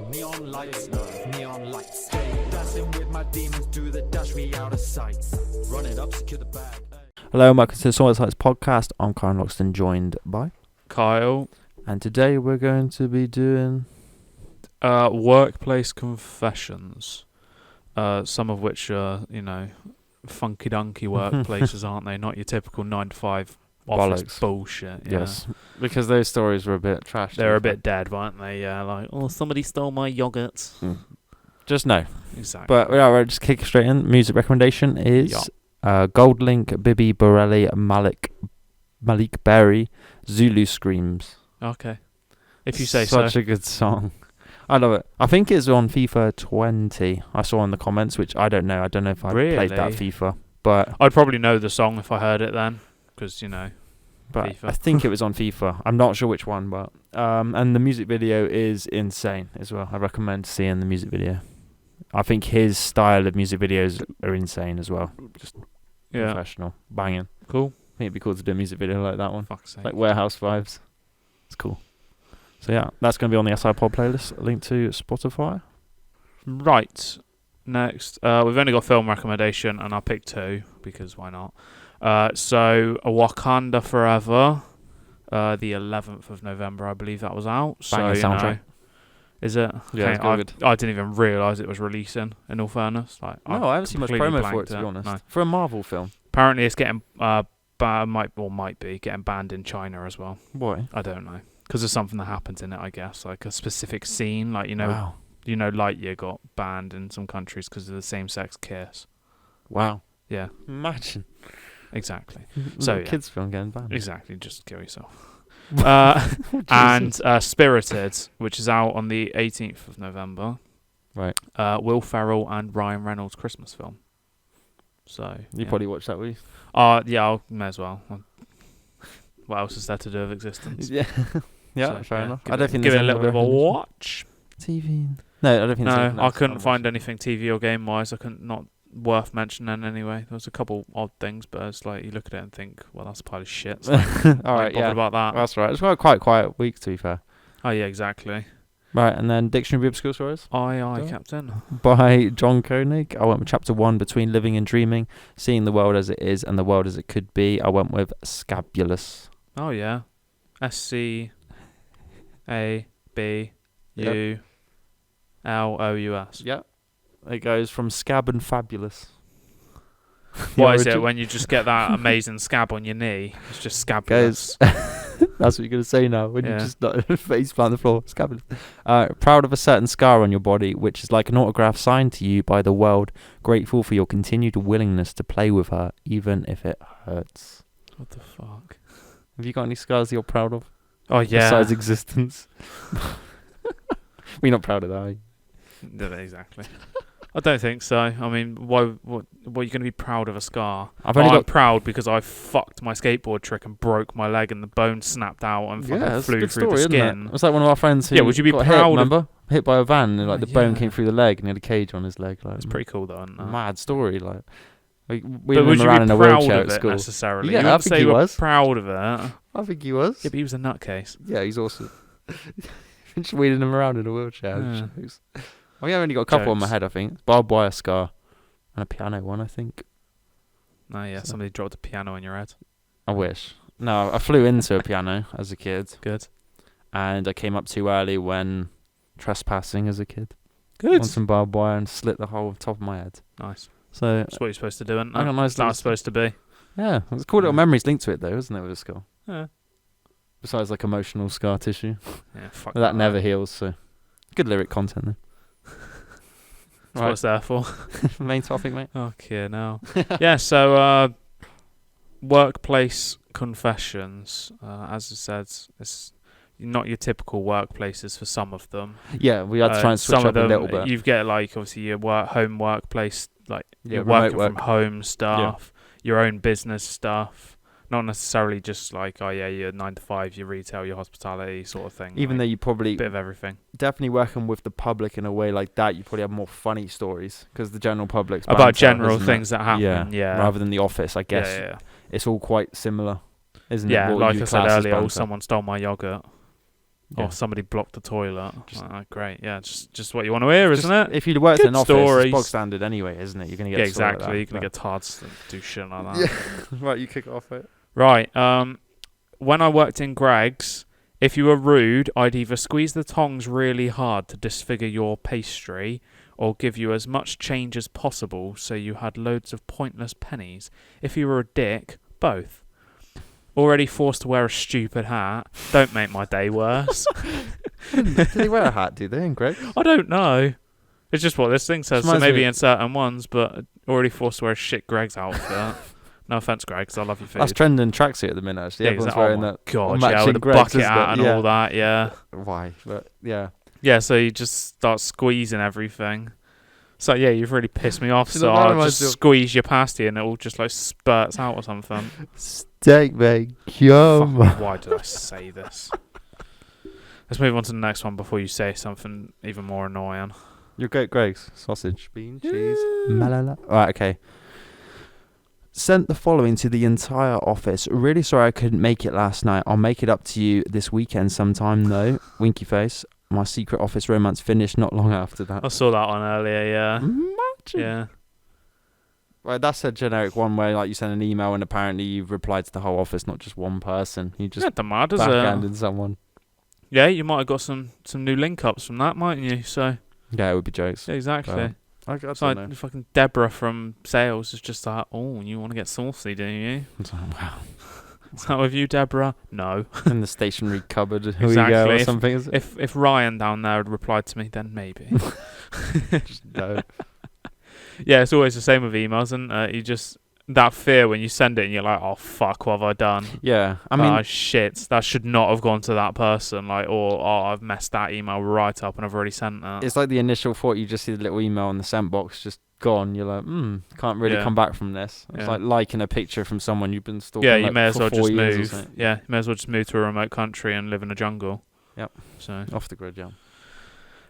Neon lights, neon lights. Stay dancing with my demons, do the dash me out of sight. Run it up, secure the bag. Hello and welcome to the SoulInsights podcast. I'm Kyle and Loxton, joined by Kyle. And today we're going to be doing Workplace confessions. Some of which are, funky dunky workplaces, aren't they? Not your typical 9 to 5 office bollocks bullshit. Yeah. Yes, because those stories were a bit trash. They're a bit dead, weren't they? Yeah, like, somebody stole my yogurt. Just no. Exactly. But we'll just kick straight in. Music recommendation is Gold Link, Bibi Borelli, Malik Berry, Zulu Screams. Okay. If you say so. Such a good song. I love it. I think it's on FIFA 20. I saw in the comments, which I don't know. I don't know if I played that FIFA. But I'd probably know the song if I heard it then. Because, but FIFA. I think it was on FIFA. I'm not sure which one, but and the music video is insane as well. I recommend seeing the music video. I think his style of music videos are insane as well. Just professional, banging. Cool. I think it'd be cool to do a music video like that one. Fuck's sake. Like Warehouse vibes. It's cool. So yeah, that's going to be on the SI Pod playlist. Link to Spotify. Right. Next, we've only got film recommendation, and I'll pick two because why not? So Wakanda Forever, the 11th of November, I believe that was out. Banging so soundtrack. Is it? Yeah, okay, it's good. I didn't even realise it was releasing. In all fairness, I haven't seen much promo for it, to be honest. No. For a Marvel film. Apparently, it's getting might be getting banned in China as well. Why? I don't know, because there's something that happens in it. I guess like a specific scene, like Wow. Lightyear got banned in some countries because of the same-sex kiss. Wow. Yeah. Imagine. Exactly. So kids film getting banned. Exactly. Just kill yourself. And Spirited, which is out on the 18th of November. Right. Will Ferrell and Ryan Reynolds Christmas film. So you probably watched that, will you? Yeah, I may as well. What else is there to do with existence? Yeah. Yeah, So, fair enough. Give I don't think give there's it a little bit of a watch. TV. No, I don't think. No, I couldn't find anything TV or game wise. I couldn't, not worth mentioning anyway. There was a couple odd things, but it's like you look at it and think, well, that's a pile of shit. So all right, yeah. about that. That's right. It's quite a quiet week, to be fair. Oh yeah, exactly. Right, and then Dictionary of Obscure Stories. Aye, Captain. By John Koenig. I went with chapter 1, Between Living and Dreaming, Seeing the World as It Is and the World as It Could Be. I went with Scabulous. Oh yeah, SCABULOUS. Yep. It goes from scab and fabulous. What is it when you just get that amazing scab on your knee? It's just scabulous. That's what you're going to say now when you just face plant the floor. Scabulous. Proud of a certain scar on your body, which is like an autograph signed to you by the world. Grateful for your continued willingness to play with her, even if it hurts. What the fuck? Have you got any scars you're proud of? Oh yeah. Besides existence. We're not proud of that, are you? No, exactly. I don't think so. I mean, what are you going to be proud of a scar? I'm proud because I fucked my skateboard trick and broke my leg and the bone snapped out and fucking flew through the skin. It was like one of our friends who would you be got proud hit, remember? Hit by a van and like the bone came through the leg and he had a cage on his leg. Like, it's pretty cool though, isn't it? Mad story, like. We but would you around be in a proud wheelchair of at it school. necessarily? Yeah, you I think he was. Proud of it. I think he was. Yeah, but he was a nutcase. Yeah, he's awesome. Just wheeling him around in a wheelchair. Yeah. I've only got a couple on my head, I think. Barbed wire scar and a piano one, I think. Oh yeah, somebody dropped a piano on your head. I wish. No, I flew into a piano as a kid. Good. And I came up too early when trespassing as a kid. Good. On some barbed wire and slit the whole top of my head. Nice. So that's what you're supposed to do, isn't it? I got nice. That's supposed to be. Yeah, there's cool little memories linked to it though, isn't there, with a skull? Yeah. Besides like emotional scar tissue. Yeah, fuck that never heals, so good lyric content then. That's what it's there for. Main topic, mate. Okay, now. Yeah, so workplace confessions. As I said, it's not your typical workplaces for some of them. Yeah, we had to try and switch up a little bit. You get like obviously your home workplace, like you're remote working from home stuff, your own business stuff. Not necessarily just like, your 9 to 5, your retail, your hospitality sort of thing. Even though you probably... bit of everything. Definitely working with the public in a way like that, you probably have more funny stories because the general public's... About general things that happen, yeah. Rather than the office, I guess. It's all quite similar, isn't it? Yeah, like I said earlier, someone stole my yogurt. Yeah. Or somebody blocked the toilet. Great. Yeah, just what you want to hear, isn't it? If you'd worked in an office, stories. it's bog standard anyway, isn't it? You're going to get Yeah, story like exactly. You're that, going to get tards that do shit like that. Yeah. Right, you kick it off it. Right. When I worked in Greg's, if you were rude, I'd either squeeze the tongs really hard to disfigure your pastry or give you as much change as possible so you had loads of pointless pennies. If you were a dick, both. Already forced to wear a stupid hat. Don't make my day worse. Do they wear a hat, do they, in Greg? I don't know. It's just what this thing says. So Reminds maybe me- in certain ones, but already forced to wear a shit Greg's outfit. No offense, Greg, 'cause I love your food. That's trending tracksuit at the minute, actually. Yeah, Everyone's exactly. wearing Oh my that. God, matching yeah, with a Greg's, bucket isn't hat it? and Yeah. all that, yeah. Why? But yeah. Yeah, so you just start squeezing everything. So yeah, you've really pissed me off. See, So that I'll reminds just me of- squeeze your pasty and it all just like spurts out or something. Steak, mate. Yum. Fucking, why did I say this? Let's move on to the next one before you say something even more annoying. Your goat Greg's. Sausage, bean, cheese, malala. Right, okay. Sent the following to the entire office. Really sorry I couldn't make it last night. I'll make it up to you this weekend sometime, though. Winky face. My secret office romance finished not long after that. I saw that one earlier, yeah. Imagine. Yeah. Right, that's a generic one where like you send an email and apparently you've replied to the whole office, not just one person. You just Not the mad, is it? backhanded someone. Yeah, you might have got some new link ups from that, mightn't you? So Yeah, it would be jokes. yeah, exactly. I It's don't like know. fucking Deborah from sales is just like, oh, you want to get saucy, do you? It's like, wow. Is that with you, Deborah? No. In the stationery cupboard. Here Exactly. we go, or something. Is it? If Ryan down there had replied to me, then maybe. Just no. Yeah, it's always the same with emails, and you just that fear when you send it and you're like, oh fuck, what have I done? Yeah, I mean, Oh shit, that should not have gone to that person. Like, or oh, I've messed that email right up and I've already sent that. it's like the initial thought. You just see the little email in the sent box, just gone. You're like, can't really Yeah. come back from this. It's Yeah. like liking a picture from someone you've been stalking. Yeah, you like, may as for well 4 just years or move. something. Yeah, you may as well just move to a remote country and live in a jungle. Yep. So. Off the grid, yeah.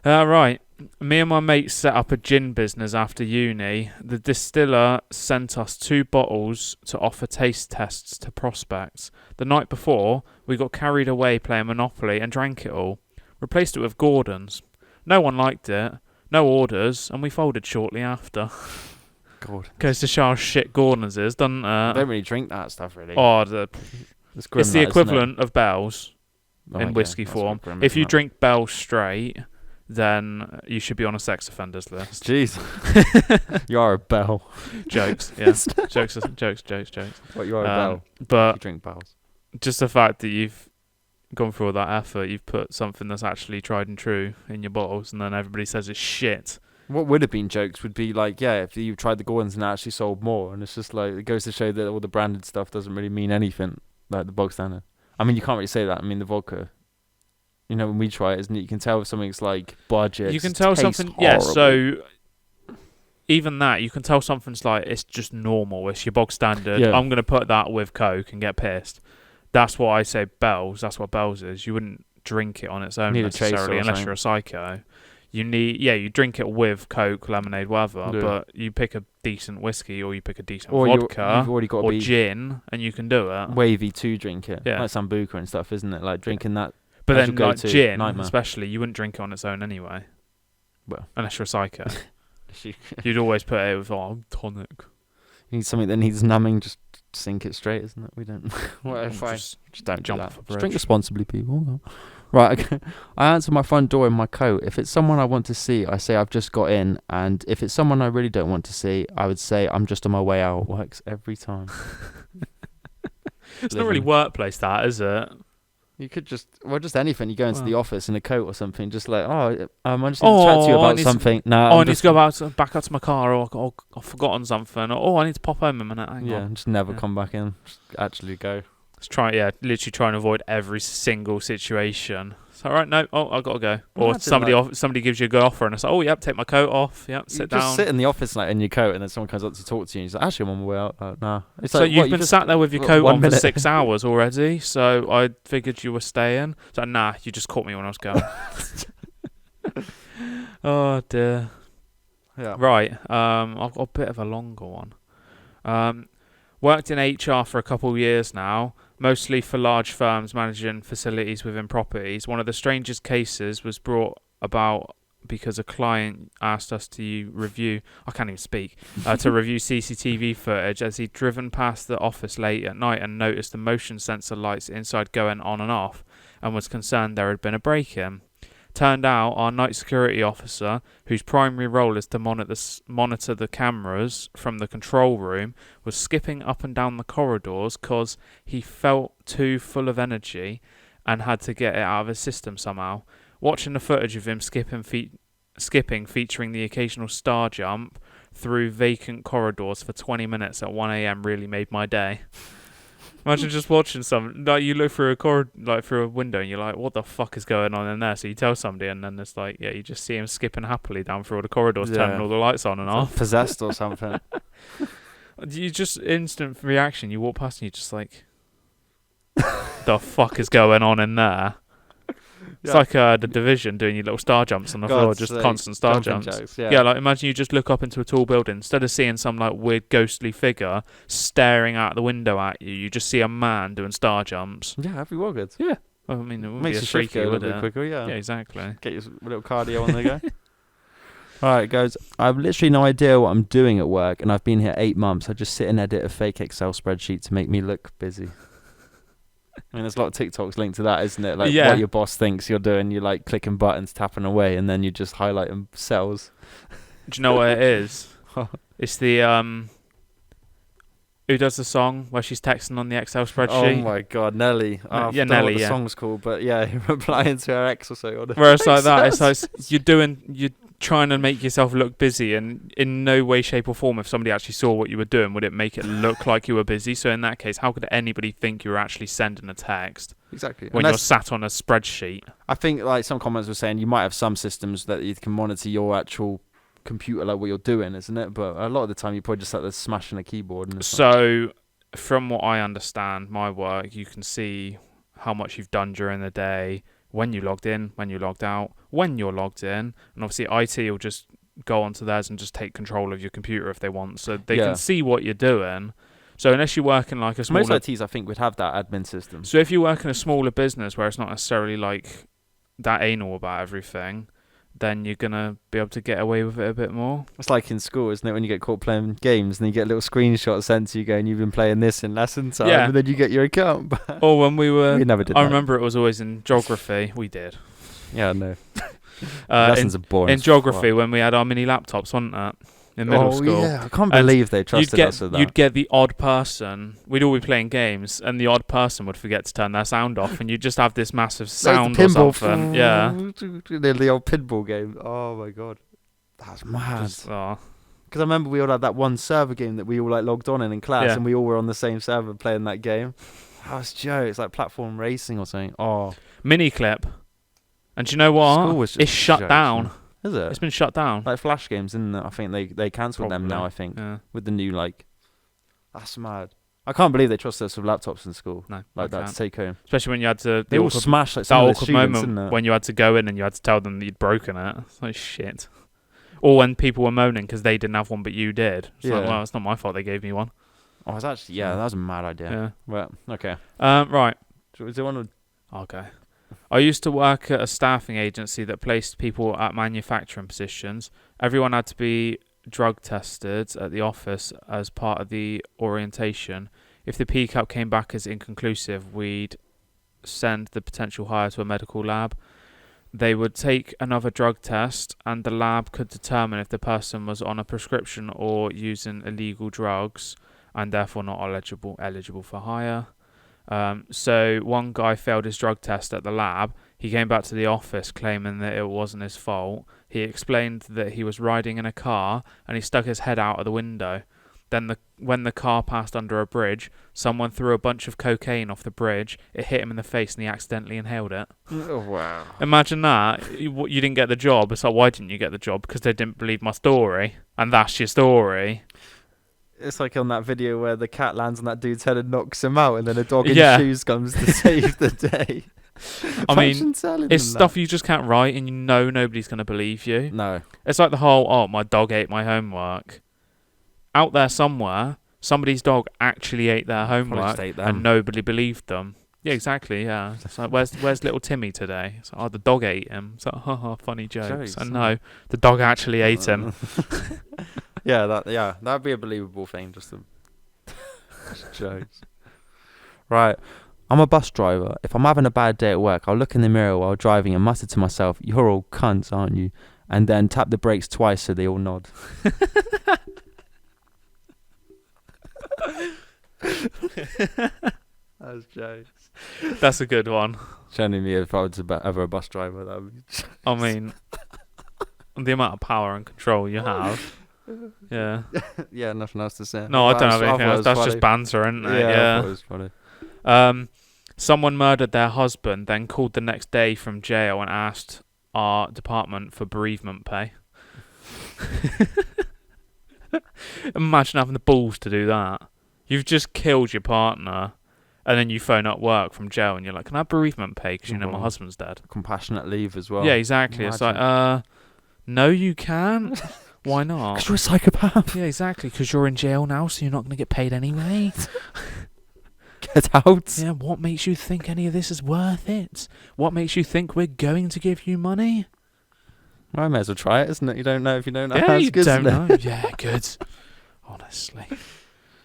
Right. Me and my mates set up a gin business after uni. The distiller sent us 2 bottles to offer taste tests to prospects. The night before, we got carried away playing Monopoly and drank it all. Replaced it with Gordon's. No one liked it. No orders, and we folded shortly after. God. Goes to show how shit Gordon's is, doesn't I it? don't really drink that stuff, really. Oh, It's grim, it's the that, isn't it? equivalent of Bell's Oh, in yeah, whiskey that's form. quite grim, If you isn't it? drink Bell's straight, then you should be on a sex offenders list. Jeez. You are a bell. Jokes, yeah. jokes. What, you are a bell. You But drink bells. just the fact that you've gone through all that effort, you've put something that's actually tried and true in your bottles, and then everybody says it's shit. What would have been jokes would be like, yeah, if you tried the Gordons and it actually sold more, and it's just like, it goes to show that all the branded stuff doesn't really mean anything, like the bog standard. I mean, you can't really say that. I mean, the vodka, you know, when we try it, isn't it? You can tell if something's like budget. You can tell something, yeah, so even that, you can tell something's like, it's just normal, it's your bog standard. Yeah. I'm going to put that with Coke and get pissed. That's what I say Bell's, that's what Bell's is. You wouldn't drink it on its own Need a chaser necessarily or unless something. you're a psycho. You need, yeah, you drink it with Coke, lemonade, whatever, Yeah. but you pick a decent whiskey or you pick a decent or vodka you've already got to or be gin and you can do it. wavy to drink it. Yeah. Like Sambuca and stuff, isn't it? Like drinking that. But That's then your like go-to gin, nightmare. especially, you wouldn't drink it on its own anyway. Well. Unless you're a psycho. You You'd always put it with, oh, tonic. need something that needs numbing, just sink it straight, isn't it? We don't. Whatever, fine. Just Just don't jump do off a that. Just drink bridge. responsibly, people. Right, okay. I answer my front door in my coat. If it's someone I want to see, I say I've just got in. And if it's someone I really don't want to see, I would say I'm just on my way out. Works every time. It's not really workplace, that, is it? You could just anything. You go into the Well. office in a coat or something, just like, I just need to chat to you Oh, I about need to- something. No, I need to go back out to my car, or I've forgotten something. Or I need to pop home a minute. Hang Yeah, on. just never Yeah. come back in. Just actually go. Literally try and avoid every single situation. It's all right. No, I gotta go. Or Imagine somebody gives you a good offer, and it's like, oh, yep, take my coat off. Yep, You sit just down. sit in the office like in your coat, and then someone comes up to talk to you. And he's like, "Actually, I'm on my way out." Nah. It's So like, you've what, been just- sat there with your what, coat 1 on for minute? 6 hours already. So I figured you were staying. So nah, you just caught me when I was going. Oh dear. Yeah. Right. I've got a bit of a longer one. Worked in HR for a couple of years now. mostly for large firms managing facilities within properties. One of the strangest cases was brought about because a client asked us to review, I can't even speak, to review CCTV footage as he'd driven past the office late at night and noticed the motion sensor lights inside going on and off and was concerned there had been a break-in. Turned out our night security officer, whose primary role is to monitor the cameras from the control room, was skipping up and down the corridors because he felt too full of energy and had to get it out of his system somehow. Watching the footage of him skipping, featuring the occasional star jump through vacant corridors for 20 minutes at 1 a.m. really made my day. Imagine just watching some, like you look through a through a window and you're like, what the fuck is going on in there? So you tell somebody and then it's like, yeah, you just see him skipping happily down through all the corridors, turning all the lights on and off. Possessed or something. You just instant reaction. You walk past and you're just like, the fuck is going on in there? It's like the Division doing your little star jumps on the floor, just constant star jumps. Jokes, yeah, like imagine you just look up into a tall building. Instead of seeing some like weird ghostly figure staring out the window at you, you just see a man doing star jumps. Yeah, that'd be well good. Yeah. Well, I mean, it would Makes be your freaky, shift go a would little it? bit quicker, yeah. Yeah, exactly. Get your little cardio on the go. Alright guys, I have literally no idea what I'm doing at work and I've been here 8 months. I just sit and edit a fake Excel spreadsheet to make me look busy. I mean, there's a lot of TikToks linked to that, isn't it? Like what your boss thinks you're doing, you're like clicking buttons, tapping away, and then you just highlighting cells. Do you know what it is? It's the who does the song where she's texting on the Excel spreadsheet? Oh my god, Nelly. Oh, yeah, I don't know Nelly. what the Yeah. song's called, but yeah, replying to her ex or so. Where it's like that, it's like you're trying to make yourself look busy, and in no way, shape, or form, if somebody actually saw what you were doing, would it make it look like you were busy? So in that case, how could anybody think you were actually sending a text? Exactly. When you're sat on a spreadsheet. I think like some comments were saying you might have some systems that you can monitor your actual computer, like what you're doing, isn't it? But a lot of the time you probably just like smashing a keyboard. And so from what I understand, my work, you can see how much you've done during the day, when you logged in, when you logged out, when you're logged in, and obviously IT will just go onto theirs and just take control of your computer if they want, so they can see what you're doing. So unless you work in like a smaller... Most ITs I think would have that admin system. So if you work in a smaller business where it's not necessarily like that anal about everything, then you're going to be able to get away with it a bit more. It's like in school, isn't it, when you get caught playing games and you get a little screenshot sent to you going, you've been playing this in lesson time, and then you get your account back. Or when we were... We never did I remember it was always in geography. We did. Yeah, no. Lessons are boring. In geography, when we had our mini laptops, wasn't it? In middle school. Yeah, I can't believe they trusted us with that. You'd get the odd person. We'd all be playing games, and the odd person would forget to turn their sound off, and you'd just have this massive sound or something. Yeah. The old pinball game. Oh my god, that's mad. Because I remember we all had that one server game that we all like logged on in class, and we all were on the same server playing that game. That was Joe. It's like platform racing or something. Oh, mini clip. And do you know what? It's shut down. Is it? It's been shut down. Like Flash games, isn't it? I think they cancelled them now, I think. Yeah. With the new, like... That's mad. I can't believe they trusted us with laptops in school. No. Like that to take home. Especially when you had to... They all smashed like some of the students, moment when you had to go in and you had to tell them that you'd broken it. It's like, shit. Or when people were moaning because they didn't have one but you did. It's like, well, it's not my fault they gave me one. Oh, it's actually... Yeah, that was a mad idea. Yeah. Well, okay. Right. Is there one? Okay. I used to work at a staffing agency that placed people at manufacturing positions. Everyone had to be drug tested at the office as part of the orientation. If the PCAP came back as inconclusive, we'd send the potential hire to a medical lab. They would take another drug test, and the lab could determine if the person was on a prescription or using illegal drugs, and therefore not eligible for hire. So one guy failed his drug test at the lab. He came back to the office claiming that it wasn't his fault. He explained that he was riding in a car and he stuck his head out of the window. Then when the car passed under a bridge, someone threw a bunch of cocaine off the bridge. It hit him in the face and he accidentally inhaled it. Oh, wow. Imagine that. You didn't get the job. It's like, why didn't you get the job? Because they didn't believe my story. And that's your story. It's like on that video where the cat lands on that dude's head and knocks him out, and then a dog in shoes comes to save the day. I mean, it's stuff you just can't write, and you know nobody's going to believe you. No. It's like the whole, my dog ate my homework. Out there somewhere, Somebody's dog actually ate their Probably homework just ate them. and nobody believed them. Yeah, exactly. Yeah. It's like, where's little Timmy today? It's like, oh, the dog ate him. It's like, haha, funny jokes. And no, the dog actually ate him. That'd be a believable thing. Just jokes. Right. I'm a bus driver. If I'm having a bad day at work, I'll look in the mirror while driving and mutter to myself, "You're all cunts, aren't you?" And then tap the brakes twice so they all nod. That's jokes. That's a good one. Showing me if I was ever a bus driver, that would be. I mean, the amount of power and control you have. Yeah. Yeah, nothing else to say. No, I don't have anything else. That's just banter, isn't it? Yeah. I thought it was funny. Someone murdered their husband, then called the next day from jail and asked our department for bereavement pay. Imagine having the balls to do that. You've just killed your partner, and then you phone up work from jail, and you're like, "Can I have bereavement pay? Because you know my husband's dead." Compassionate leave as well. Yeah, exactly. Imagine. It's like, no, you can't. Why not? Because you're a psychopath. Yeah, exactly. Because you're in jail now, so you're not going to get paid anyway. Get out. Yeah, what makes you think any of this is worth it? What makes you think we're going to give you money? Well, I may as well try it, isn't it? You don't know if you don't know. Yeah, you good, don't know. Yeah, good. Honestly.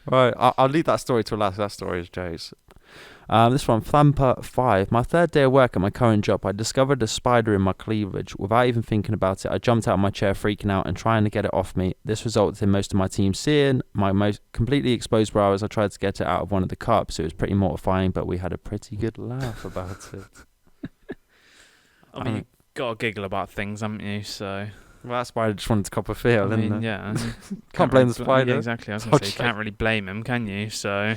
Right, I'll leave that story till last. That story is Joe's. This one, Flamper5. My third day of work at my current job, I discovered a spider in my cleavage. Without even thinking about it, I jumped out of my chair freaking out and trying to get it off me. This resulted in most of my team seeing my most completely exposed bra as I tried to get it out of one of the cups. It was pretty mortifying, but we had a pretty good laugh about it. I mean, you've got to giggle about things, haven't you? So... Well, that spider just wanted to cop a feel, didn't it? Yeah. Can't blame the spider. Yeah, exactly. I was going to say, you can't really blame him, can you? So...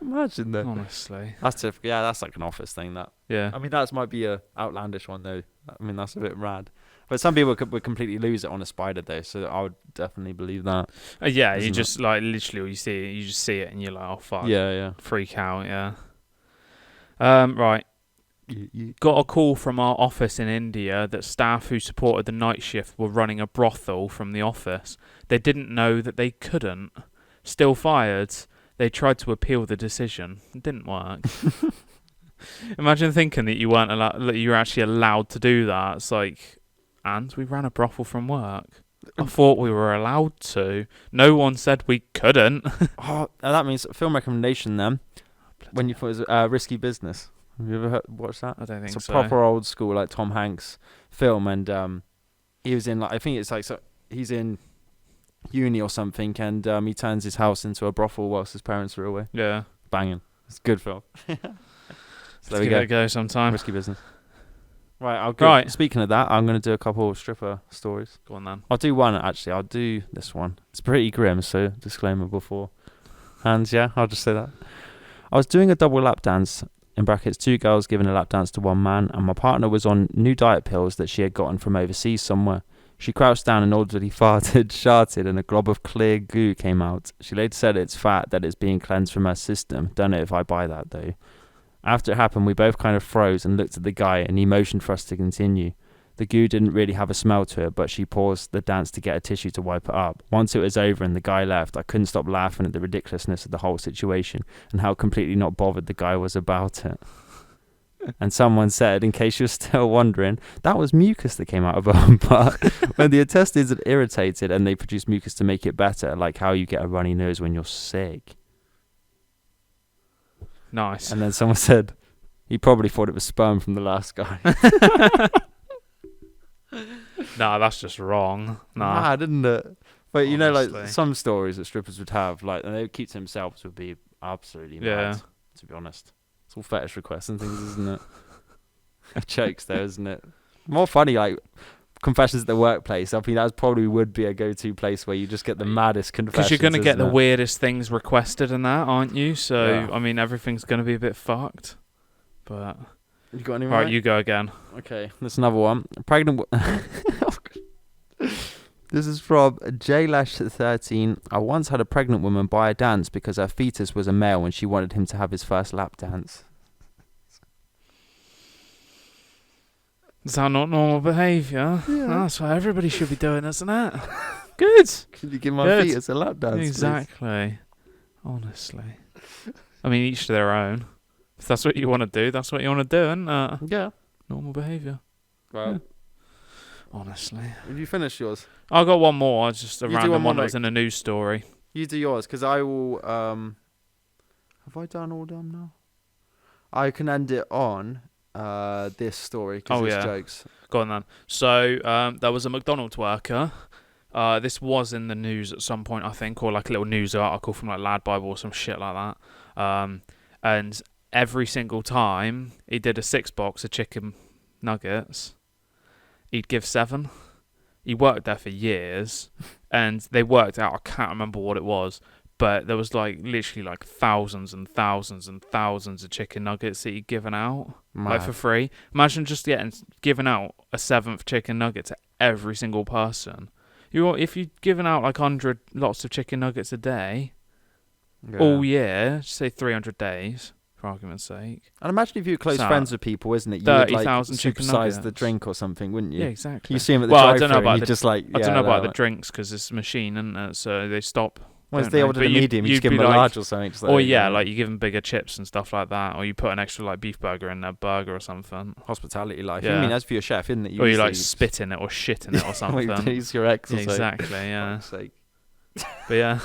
Imagine that. Honestly. That's typical. Yeah, that's like an office thing, that. Yeah. I mean, that might be a outlandish one, though. I mean, that's a bit rad. But some people would completely lose it on a spider, though, so I would definitely believe that. Yeah, you just, like, literally, you just see it, and you're like, oh, fuck. Yeah. Freak out, yeah. Right. Got a call from our office in India that staff who supported the night shift were running a brothel from the office. They didn't know that they couldn't. Still fired. They tried to appeal the decision. It didn't work. Imagine thinking that you weren't allowed, that you were actually allowed to do that. It's like, and we ran a brothel from work. I thought we were allowed to. No one said we couldn't. Oh, that means film recommendation then. When you thought it was Risky Business. Have you ever watched that? I don't think so. It's a proper old school, like Tom Hanks film, and he was in, like, I think it's like, so he's in uni or something, and he turns his house into a brothel whilst his parents are away. Yeah. Banging. It's a good film. So there we go. Give it a go sometime. Risky Business. Right, I'll go. Right. Speaking of that, I'm going to do a couple of stripper stories. Go on then. I'll do one, actually. I'll do this one. It's pretty grim, so disclaimer before. And yeah, I'll just say that. I was doing a double lap dance, in brackets, 2 girls giving a lap dance to 1 man, and my partner was on new diet pills that she had gotten from overseas somewhere. She crouched down and audibly farted, sharted, and a glob of clear goo came out. She later said it's fat that is being cleansed from her system. Don't know if I buy that, though. After it happened, we both kind of froze and looked at the guy, and he motioned for us to continue. The goo didn't really have a smell to it, but she paused the dance to get a tissue to wipe it up. Once it was over and the guy left, I couldn't stop laughing at the ridiculousness of the whole situation and how completely not bothered the guy was about it. And someone said, in case you're still wondering, that was mucus that came out of her butt. When the intestines are irritated and they produce mucus to make it better, like how you get a runny nose when you're sick. Nice. And then someone said, he probably thought it was sperm from the last guy. Nah, that's just wrong. Nah, didn't it? But you know, like Honestly. some stories that strippers would have, like, and they would keep to themselves, would be absolutely mad, to be honest. It's all fetish requests and things, isn't it? Jokes though, isn't it? More funny, like confessions at the workplace. I think that probably would be a go-to place where you just get the maddest confessions. Because you're going to get the isn't it? weirdest things requested and that, aren't you? So, Yeah. I mean, everything's going to be a bit fucked. But... You got any Right, you go again. Okay, there's another one. Pregnant. This is from JLash13. I once had a pregnant woman buy a dance because her fetus was a male and she wanted him to have his first lap dance. Is that not normal behaviour? Yeah. That's what everybody should be doing, isn't it? Good. Could you give my Good. fetus a lap dance? Exactly. Honestly. I mean, each to their own. If that's what you want to do, that's what you want to do, isn't it? Yeah. Normal behaviour. Well, Yeah. Honestly. have you finished yours? I got one more. It's just a You do random one more, one that was Nick. in a news story. You do yours, because I will. Have I done all them now? I can end it on this story because it's jokes. Go on then. So there was a McDonald's worker. This was in the news at some point, I think, or like a little news article from like Lad Bible or some shit like that. And every single time he did a 6-box of chicken nuggets, he'd give 7. He worked there for years, and they worked out, I can't remember what it was, but there was like literally like thousands and thousands and thousands of chicken nuggets that he'd given out, like for free. Imagine just giving out a 7th chicken nugget to every single person. If you'd given out like 100 lots of chicken nuggets a day, all year, say 300 days, for argument's sake. And imagine if you were close friends with people, isn't it? You 30,000 would chicken supersize nuggets. the drink or something, wouldn't you? Yeah, exactly. You see him at the drive-thru and you just like... I don't know about the drinks because it's a machine, isn't it? So they stop. Well, if they ordered a medium, you just give them a large or something. Or like you give them bigger chips and stuff like that. Or you put an extra like beef burger in their burger or something. Hospitality life. Yeah. I mean, as for your chef, isn't it? Or you like spit in it or shit in it or something. Well, use your ex or something. Exactly, yeah. But yeah.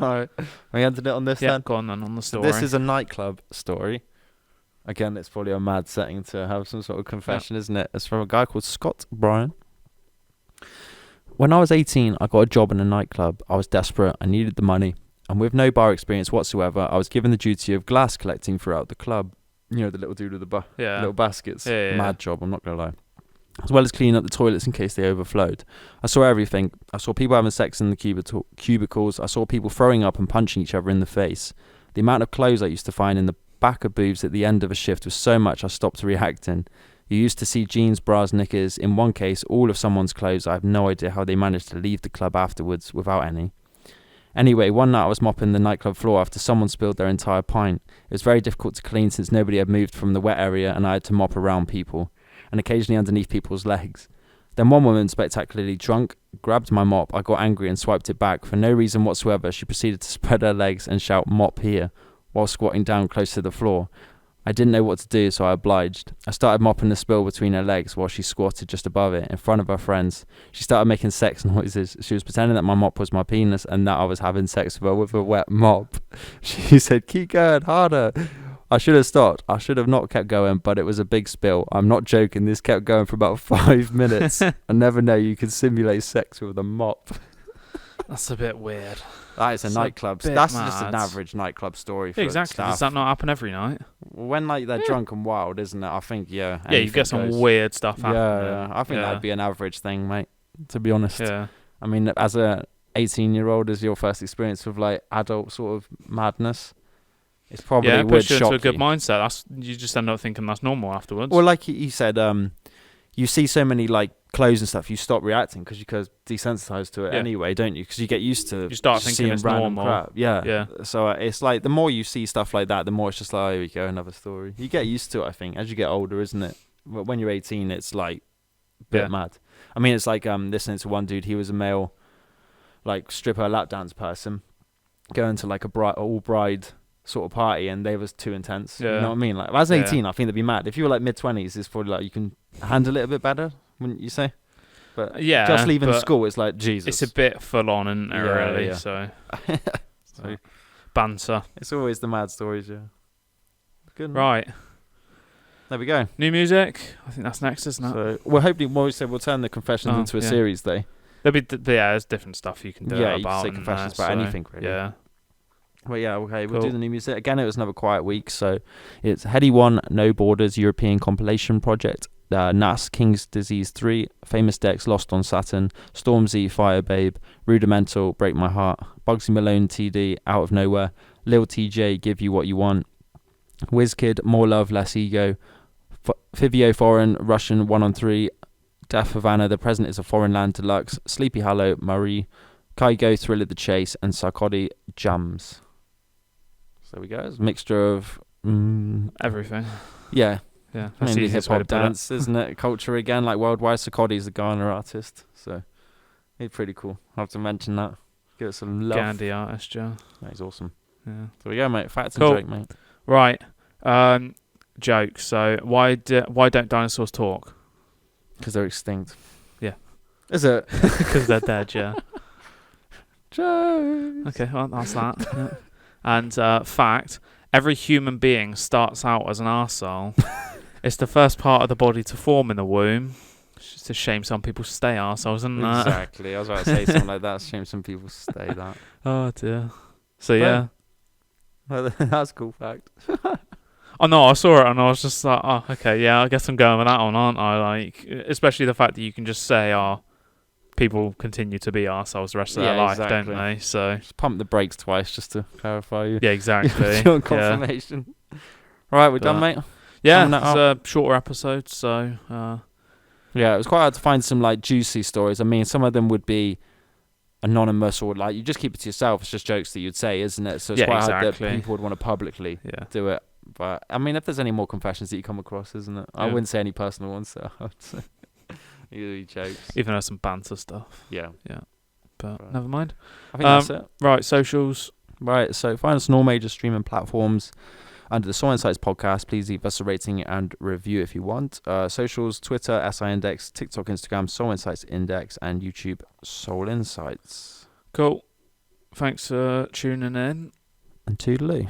Alright. We ended it on this then? Go on then, on the story. This is a nightclub story. Again, it's probably a mad setting to have some sort of confession, isn't it? It's from a guy called Scott Bryan. When I was 18, I got a job in a nightclub. I was desperate. I needed the money. And with no bar experience whatsoever, I was given the duty of glass collecting throughout the club. You know, the little dude with the little baskets. Mad job, I'm not going to lie. As well as cleaning up the toilets in case they overflowed. I saw everything. I saw people having sex in the cubicles. I saw people throwing up and punching each other in the face. The amount of clothes I used to find in the back of booths at the end of a shift was so much I stopped reacting. You used to see jeans, bras, knickers. In one case, all of someone's clothes. I have no idea how they managed to leave the club afterwards without any. Anyway, one night I was mopping the nightclub floor after someone spilled their entire pint. It was very difficult to clean since nobody had moved from the wet area and I had to mop around people, and occasionally underneath people's legs. Then one woman, spectacularly drunk, grabbed my mop. I got angry and swiped it back. For no reason whatsoever, she proceeded to spread her legs and shout, "Mop here," while squatting down close to the floor. I didn't know what to do, so I obliged. I started mopping the spill between her legs while she squatted just above it, in front of her friends. She started making sex noises. She was pretending that my mop was my penis and that I was having sex with her with a wet mop. She said, "Keep going, harder." I should have stopped. I should have not kept going, but it was a big spill. I'm not joking. This kept going for about 5 minutes. I never know you can simulate sex with a mop. That's a bit weird. That is a nightclub. That's just an average nightclub story. For exactly. Staff. Does that not happen every night? When like they're drunk and wild, isn't it? I think Yeah, you get some weird stuff happening. Yeah. I think that'd be an average thing, mate. To be honest. Yeah. I mean, as a 18-year-old, is your first experience with like adult sort of madness? It's probably it would puts you shock into a good mindset. You just end up thinking that's normal afterwards. Well, like you said, you see so many like clothes and stuff, you stop reacting because you get desensitized to it anyway, don't you? Because you get used to you start thinking it's normal. Crap. Yeah. So it's like the more you see stuff like that, the more it's just like, oh, here we go, another story. You get used to it, I think, as you get older, isn't it? But when you're 18, it's like a bit mad. I mean, it's like listening to one dude. He was a male, like stripper lap dance person, going to like a all bride sort of party, and they was too intense. You know what I mean? Like as 18, I think they'd be mad. If you were like mid-20s, it's probably like you can handle it a bit better, wouldn't you say? But just leaving school, it's like Jesus. It's a bit full on, isn't it? Really. Yeah. So banter. It's always the mad stories, yeah. Good. Right. There we go. New music. I think that's next, isn't it? So we're hoping. We'll turn the confessions into a series, though. There'll be there's different stuff you can do. Yeah, you can say confessions about anything, really. Yeah. Well, yeah, okay, we'll do the new music. Again, it was another quiet week, so it's Heady 1, No Borders, European Compilation Project, Nas, King's Disease 3, Famous Dex, Lost on Saturn, Stormzy, Fire Babe, Rudimental, Break My Heart, Bugsy Malone, TD, Out of Nowhere, Lil TJ, Give You What You Want, WizKid, More Love, Less Ego, Fivio Foreign, Russian 1 on 3, Def Havana, The Present is a Foreign Land Deluxe, Sleepy Hollow, Marie, Kygo, Thrill of the Chase, and Sarkodie, Jams. So there we go. It's a mixture of everything. Yeah. Yeah. Mainly hip hop dance, isn't it? Culture again, like worldwide. Sarkodie's a Ghana artist. So he's pretty cool. I have to mention that. Give it some love. Gandhi artist, yeah. He's awesome. Yeah. There we go, mate. Fact Cool. and joke, mate. Right. Joke. So why don't dinosaurs talk? Because they're extinct. Yeah. Is it? Because they're dead. Yeah. Joke. Okay. Well, that's that. Yeah. And fact: every human being starts out as an arsehole. It's the first part of the body to form in the womb. It's just a shame some people stay arseholes, isn't it? Exactly. I was about to say something like that. It's a shame some people stay that. Oh dear. So yeah. That's a cool fact. Oh no, I saw it and I was just like, oh okay, yeah, I guess I'm going with that one, aren't I? Like, especially the fact that you can just say, oh, people continue to be arseholes the rest of their life, don't they? So just pump the brakes twice just to clarify you. yeah, exactly. Your confirmation. Right, we're done, mate. Yeah, it's a shorter episode, so yeah, it was quite hard to find some like juicy stories. I mean, some of them would be anonymous or like you just keep it to yourself. It's just jokes that you'd say, isn't it? So it's quite hard that people would want to publicly do it. But I mean, if there's any more confessions that you come across, isn't it? I wouldn't say any personal ones, so I would say usually jokes. Even though some banter stuff. Yeah. But never mind. I think that's it. Right, socials. Right, so find us on all major streaming platforms under the SoulInsights podcast. Please leave us a rating and review if you want. Socials: Twitter, SI Index, TikTok, Instagram, SoulInsights Index, and YouTube, SoulInsights. Cool. Thanks for tuning in. And toodaloo.